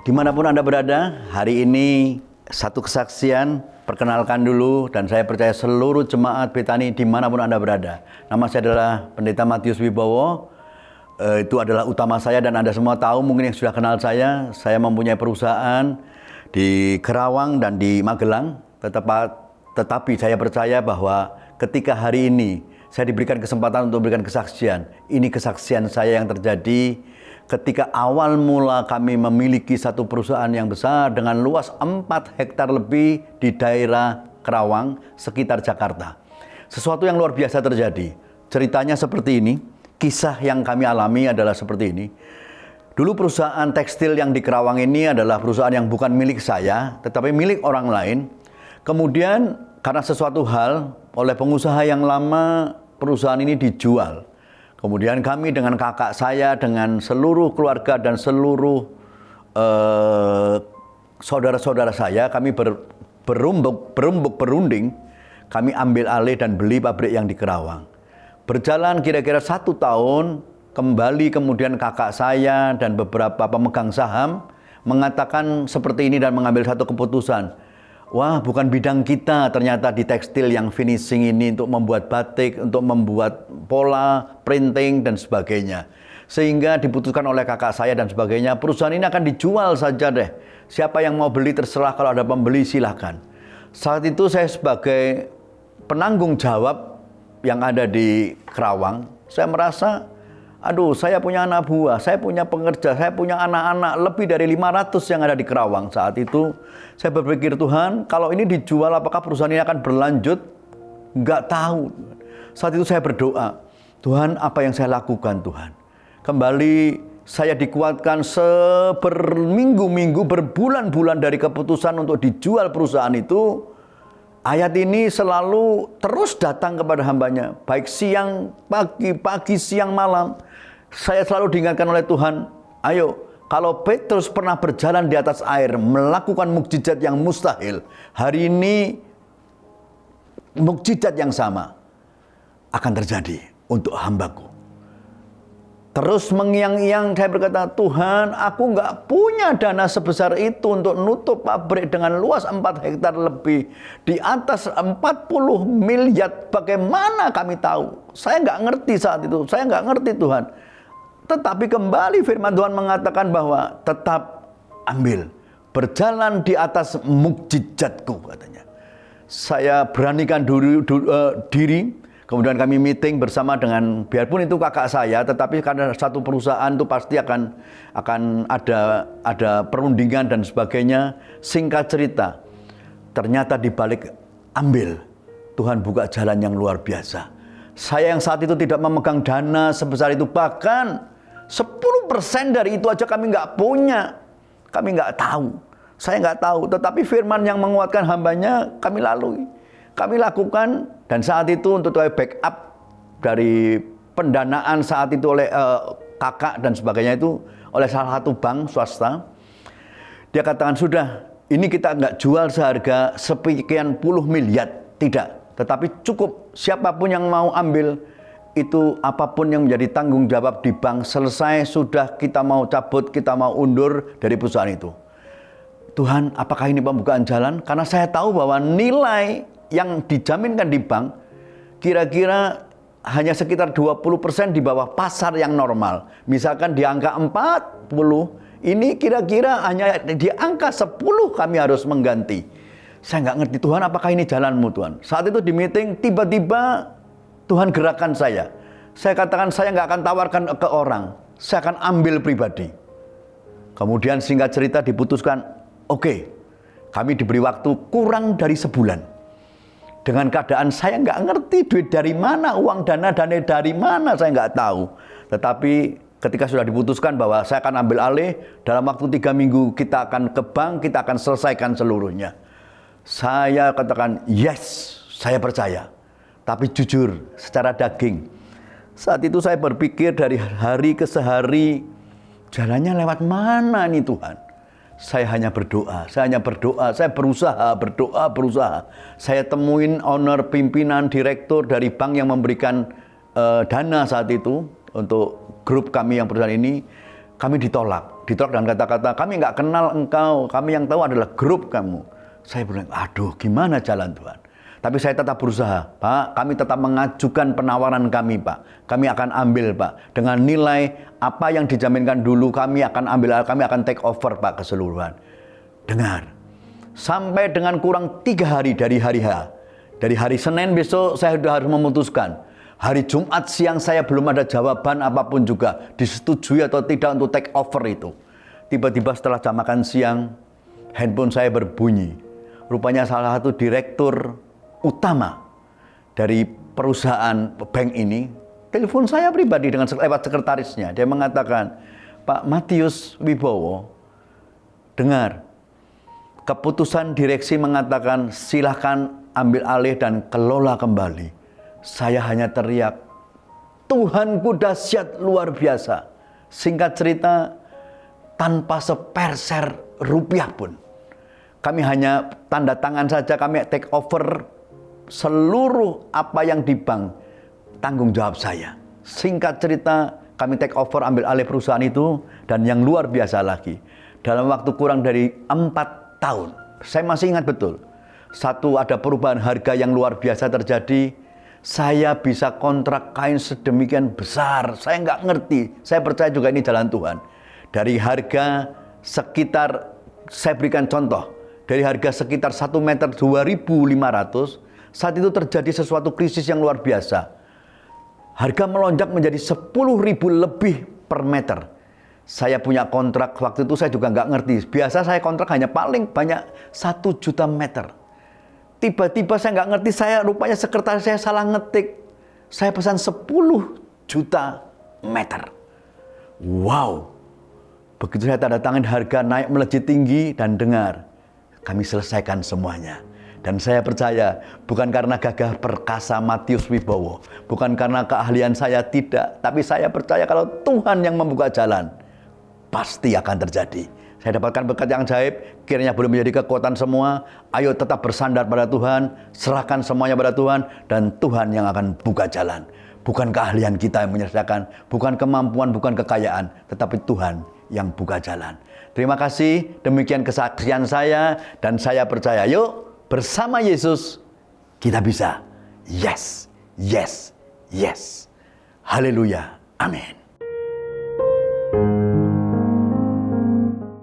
Dimanapun Anda berada, hari ini satu kesaksian, perkenalkan dulu, dan saya percaya seluruh jemaat Betani dimanapun Anda berada. Nama saya adalah Pendeta Matius Wibowo, itu adalah utama saya dan Anda semua tahu mungkin yang sudah kenal saya mempunyai perusahaan di Kerawang dan di Magelang, tetapi saya percaya bahwa ketika hari ini saya diberikan kesempatan untuk memberikan kesaksian, ini kesaksian saya yang terjadi ketika awal mula kami memiliki satu perusahaan yang besar dengan luas 4 hektar lebih di daerah Kerawang, sekitar Jakarta. Sesuatu yang luar biasa terjadi. Ceritanya seperti ini, kisah yang kami alami adalah seperti ini. Dulu perusahaan tekstil yang di Kerawang ini adalah perusahaan yang bukan milik saya, tetapi milik orang lain. Kemudian karena sesuatu hal, oleh pengusaha yang lama, perusahaan ini dijual. Kemudian kami dengan kakak saya, dengan seluruh keluarga dan seluruh saudara-saudara saya, kami berunding, kami ambil alih dan beli pabrik yang di Kerawang. Berjalan kira-kira 1 tahun, kembali kemudian kakak saya dan beberapa pemegang saham mengatakan seperti ini dan mengambil satu keputusan. Wah, bukan bidang kita ternyata di tekstil yang finishing ini untuk membuat batik, untuk membuat pola, printing, dan sebagainya. Sehingga diputuskan oleh kakak saya dan sebagainya, perusahaan ini akan dijual saja deh. Siapa yang mau beli terserah, kalau ada pembeli silahkan. Saat itu saya sebagai penanggung jawab yang ada di Kerawang, saya merasa, aduh, saya punya anak buah, saya punya pekerja, saya punya anak-anak lebih dari 500 yang ada di Kerawang. Saat itu saya berpikir, Tuhan, kalau ini dijual apakah perusahaan ini akan berlanjut? Nggak tahu. Saat itu saya berdoa, Tuhan, apa yang saya lakukan, Tuhan? Kembali saya dikuatkan berminggu-minggu, berbulan-bulan dari keputusan untuk dijual perusahaan itu. Ayat ini selalu terus datang kepada hambanya, baik siang, pagi, siang, malam. Saya selalu diingatkan oleh Tuhan, ayo, kalau Petrus pernah berjalan di atas air, melakukan mukjizat yang mustahil, hari ini mukjizat yang sama akan terjadi untuk hambaku. Terus mengiang-iang saya berkata, Tuhan, aku nggak punya dana sebesar itu untuk nutup pabrik dengan luas 4 hektar lebih. Di atas 40 miliar, bagaimana kami tahu? Saya nggak ngerti saat itu, saya nggak ngerti Tuhan. Tetapi kembali firman Tuhan mengatakan bahwa tetap ambil. Berjalan di atas mukjizatku katanya. Saya beranikan diri. Kemudian kami meeting bersama dengan, biarpun itu kakak saya, tetapi karena satu perusahaan itu pasti akan ada perundingan dan sebagainya. Singkat cerita, ternyata dibalik ambil, Tuhan buka jalan yang luar biasa. Saya yang saat itu tidak memegang dana sebesar itu, bahkan 10% dari itu aja kami nggak punya. Kami nggak tahu. Saya nggak tahu, tetapi firman yang menguatkan hambanya kami lalui. Kami lakukan, dan saat itu untuk backup dari pendanaan saat itu oleh kakak dan sebagainya itu oleh salah satu bank swasta. Dia katakan, sudah, ini kita nggak jual seharga sekian puluh miliar, tidak. Tetapi cukup, siapapun yang mau ambil, itu apapun yang menjadi tanggung jawab di bank, selesai, sudah kita mau cabut, kita mau undur dari perusahaan itu. Tuhan, apakah ini pembukaan jalan? Karena saya tahu bahwa nilai yang dijaminkan di bank kira-kira hanya sekitar 20% di bawah pasar yang normal. Misalkan di angka 40, ini kira-kira hanya di angka 10 kami harus mengganti. Saya nggak ngerti, Tuhan, apakah ini jalanmu, Tuhan? Saat itu di meeting, tiba-tiba Tuhan gerakan saya. Saya katakan, saya nggak akan tawarkan ke orang, saya akan ambil pribadi. Kemudian singkat cerita diputuskan, oke, kami diberi waktu kurang dari sebulan. Dengan keadaan saya nggak ngerti duit dari mana, uang dana dari mana, saya nggak tahu. Tetapi ketika sudah diputuskan bahwa saya akan ambil alih, dalam waktu 3 minggu kita akan ke bank, kita akan selesaikan seluruhnya. Saya katakan, yes, saya percaya. Tapi jujur, secara daging. Saat itu saya berpikir dari hari ke sehari, jalannya lewat mana nih Tuhan? Saya hanya berdoa, saya berusaha. Saya temuin owner, pimpinan, direktur dari bank yang memberikan dana saat itu untuk grup kami yang perusahaan ini. kami ditolak dengan kata-kata, kami nggak kenal engkau, kami yang tahu adalah grup kamu. Saya bilang, aduh gimana jalan Tuhan. Tapi saya tetap berusaha, Pak, kami tetap mengajukan penawaran kami, Pak. Kami akan ambil, Pak. Dengan nilai apa yang dijaminkan dulu, kami akan ambil, kami akan take over, Pak, keseluruhan. Dengar, sampai dengan kurang 3 hari dari hari H. Dari hari Senin besok saya sudah harus memutuskan. Hari Jumat siang saya belum ada jawaban apapun juga, disetujui atau tidak untuk take over itu. Tiba-tiba setelah jam makan siang, handphone saya berbunyi. Rupanya salah satu direktur utama dari perusahaan bank ini, telepon saya pribadi dengan lewat sekretarisnya. Dia mengatakan, Pak Matius Wibowo, dengar, keputusan direksi mengatakan silahkan ambil alih dan kelola kembali. Saya hanya teriak, Tuhanku dahsyat luar biasa. Singkat cerita, tanpa seperser rupiah pun. Kami hanya tanda tangan saja, kami take over seluruh apa yang di bank, tanggung jawab saya. Singkat cerita, kami take over, ambil alih perusahaan itu. Dan yang luar biasa lagi, dalam waktu kurang dari 4 tahun, saya masih ingat betul. Satu, ada perubahan harga yang luar biasa terjadi. Saya bisa kontrak kain sedemikian besar. Saya nggak ngerti. Saya percaya juga ini jalan Tuhan. Dari harga sekitar, saya berikan contoh. Dari harga sekitar 1 meter 2.500, saat itu terjadi sesuatu krisis yang luar biasa. Harga melonjak menjadi 10.000 lebih per meter. Saya punya kontrak, waktu itu saya juga nggak ngerti. Biasa saya kontrak hanya paling banyak 1 juta meter. Tiba-tiba saya nggak ngerti, rupanya sekretaris saya salah ngetik. Saya pesan 10 juta meter. Wow. Begitu saya tanda tangan, harga naik melejit tinggi, dan dengar, kami selesaikan semuanya. Dan saya percaya, bukan karena gagah perkasa Matius Wibowo, bukan karena keahlian saya, tidak. Tapi saya percaya kalau Tuhan yang membuka jalan, pasti akan terjadi. Saya dapatkan berkat yang ajaib, kiranya boleh menjadi kekuatan semua. Ayo tetap bersandar pada Tuhan, serahkan semuanya pada Tuhan, dan Tuhan yang akan buka jalan. Bukan keahlian kita yang menyelesaikan, bukan kemampuan, bukan kekayaan, tetapi Tuhan yang buka jalan. Terima kasih, demikian kesaksian saya, dan saya percaya, yuk bersama Yesus kita bisa. Yes, yes, yes. Haleluya, amin.